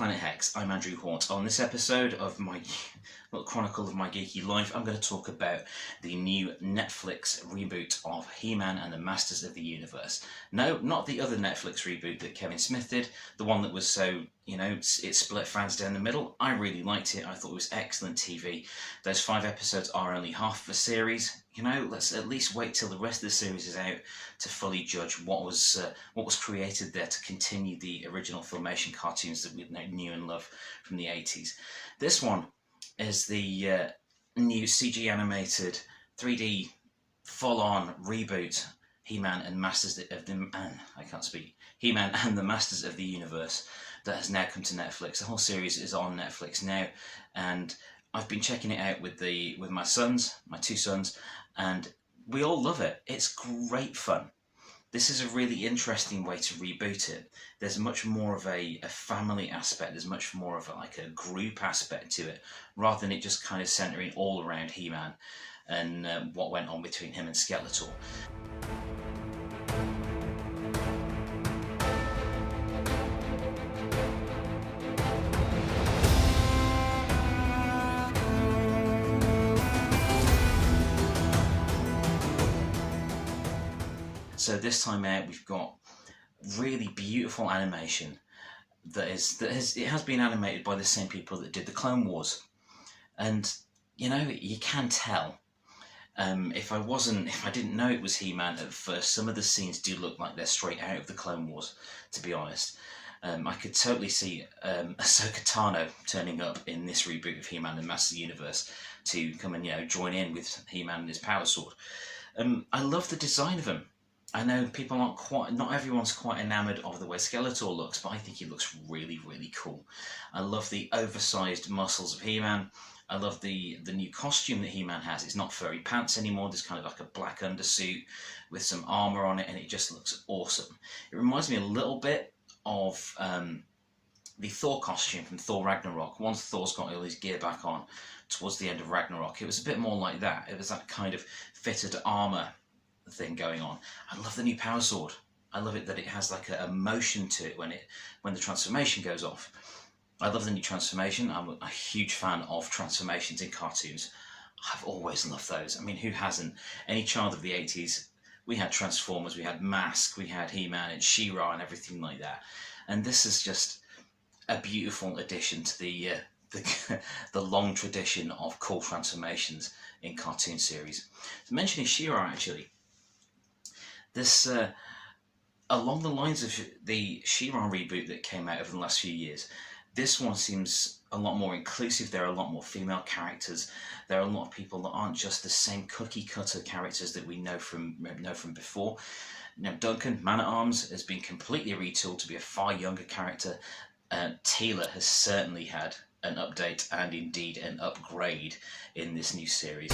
Planet Hex. I'm Andrew Hort. On this episode of my little chronicle of my geeky life, I'm going to talk about the new Netflix reboot of He-Man and the Masters of the Universe. No, not the other Netflix reboot that Kevin Smith did, the one that was so, it split fans down the middle. I really liked it. I thought it was excellent TV. Those 5 episodes are only half of a series. Let's at least wait till the rest of the series is out to fully judge what was created there to continue the original Filmation cartoons that we knew and love from the 80s. This one is the new CG animated 3D full-on reboot He-Man and Masters of the He-Man and the Masters of the Universe that has now come to Netflix. The whole series is on Netflix now, and I've been checking it out with my sons, my 2 sons, and we all love it. It's great fun. This is a really interesting way to reboot it. There's much more of a family aspect. There's much more of a group aspect to it, rather than it just kind of centering all around He-Man and what went on between him and Skeletor. So this time out, we've got really beautiful animation it has been animated by the same people that did the Clone Wars, and you can tell. If I didn't know it was He-Man at first, some of the scenes do look like they're straight out of the Clone Wars, to be honest. I could totally see Ahsoka Tano turning up in this reboot of He-Man and Master of the Universe to come and join in with He-Man and his power sword. I love the design of him. I know people not everyone's quite enamoured of the way Skeletor looks, but I think he looks really, really cool. I love the oversized muscles of He-Man. I love the new costume that He-Man has. It's not furry pants anymore. There's kind of like a black undersuit with some armour on it, and it just looks awesome. It reminds me a little bit of the Thor costume from Thor Ragnarok. Once Thor's got all his gear back on towards the end of Ragnarok, it was a bit more like that. It was that kind of fitted armour thing going on. I love the new power sword. I love it that it has like a motion to it when the transformation goes off. I love the new transformation. I'm a huge fan of transformations in cartoons. I've always loved those. I mean, who hasn't? Any child of the 80s, we had Transformers, we had Mask, we had He-Man and She-Ra and everything like that. And this is just a beautiful addition to the long tradition of cool transformations in cartoon series. So mentioning She-Ra, actually, this, along the lines of the She-Ra reboot that came out over the last few years, this one seems a lot more inclusive. There are a lot more female characters. There are a lot of people that aren't just the same cookie-cutter characters that we know from before. Now, Duncan, Man-at-Arms, has been completely retooled to be a far younger character. Teela has certainly had an update and indeed an upgrade in this new series.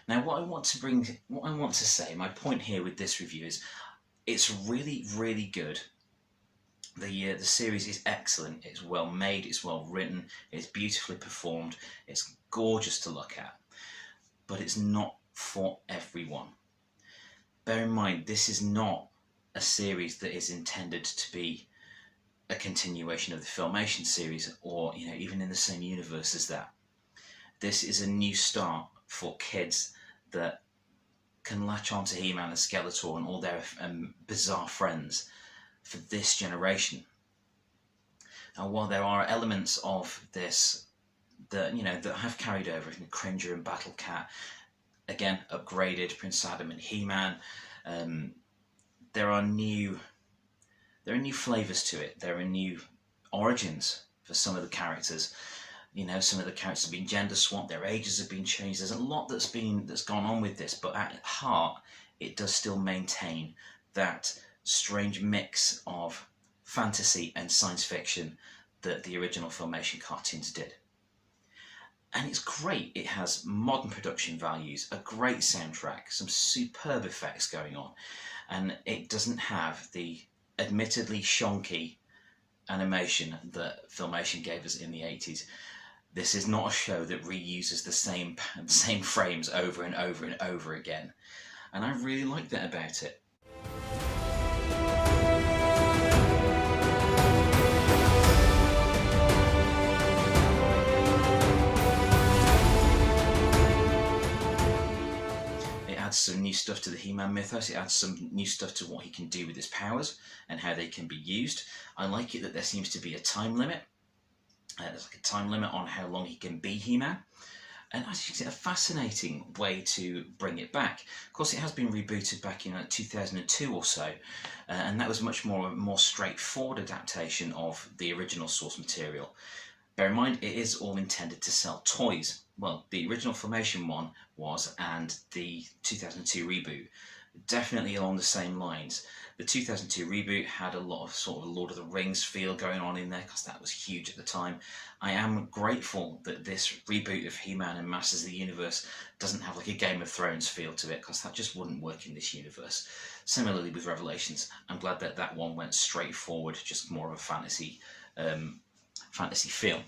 Now, what I want to say, my point here with this review is, it's really, really good. The series is excellent. It's well made. It's well written. It's beautifully performed. It's gorgeous to look at. But it's not for everyone. Bear in mind, this is not a series that is intended to be a continuation of the Filmation series, or even in the same universe as that. This is a new start for kids that can latch on to He-Man and Skeletor and all their bizarre friends for this generation. And while there are elements of this that have carried over from Cringer and Battle Cat, again upgraded Prince Adam and He-Man, there are new flavours to it. There are new origins for some of the characters. Some of the characters have been gender swapped, their ages have been changed. There's a lot that's gone on with this, but at heart, it does still maintain that strange mix of fantasy and science fiction that the original Filmation cartoons did. And it's great. It has modern production values, a great soundtrack, some superb effects going on, and it doesn't have the admittedly shonky animation that Filmation gave us in the 80s. This is not a show that reuses the same frames over and over and over again. And I really like that about it. It adds some new stuff to the He-Man mythos. It adds some new stuff to what he can do with his powers and how they can be used. I like it that there seems to be a time limit. There's like a time limit on how long he can be He-Man. And I think it's a fascinating way to bring it back. Of course, it has been rebooted back in 2002 or so, and that was much more straightforward adaptation of the original source material. Bear in mind, it is all intended to sell toys. Well, the original Filmation one was, and the 2002 reboot, definitely along the same lines. The 2002 reboot had a lot of sort of Lord of the Rings feel going on in there, because that was huge at the time. I am grateful that this reboot of He-Man and Masters of the Universe doesn't have like a Game of Thrones feel to it, because that just wouldn't work in this universe. Similarly with Revelations, I'm glad that that one went straight forward, just more of a fantasy feel.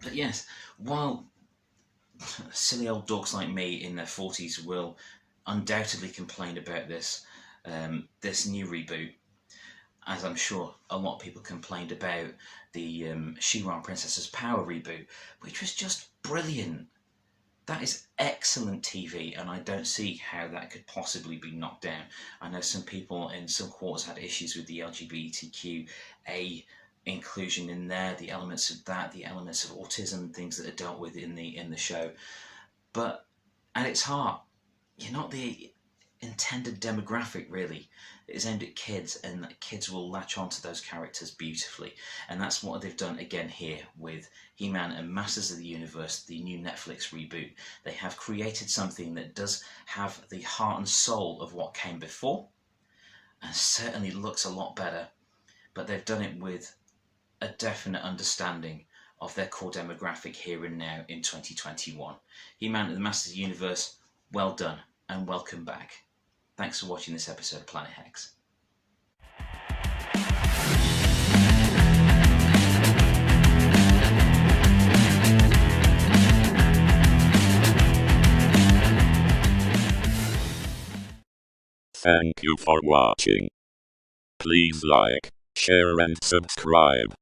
But yes, while silly old dogs like me in their 40s will undoubtedly complain about this this new reboot, as I'm sure a lot of people complained about the She-Ra and Princess's Power reboot, which was just brilliant. That is excellent TV, and I don't see how that could possibly be knocked down. I know some people in some quarters had issues with the LGBTQA inclusion in there, the elements of that, the elements of autism, things that are dealt with in the show. But at its heart, you're not the intended demographic, really. It is aimed at kids, and kids will latch onto those characters beautifully. And that's what they've done again here with He-Man and Masters of the Universe, the new Netflix reboot. They have created something that does have the heart and soul of what came before, and certainly looks a lot better. But they've done it with a definite understanding of their core demographic here and now in 2021. He-Man and the Masters of the Universe, well done and welcome back. Thanks for watching this episode of Planet Hex. Thank you for watching. Please like, share and subscribe.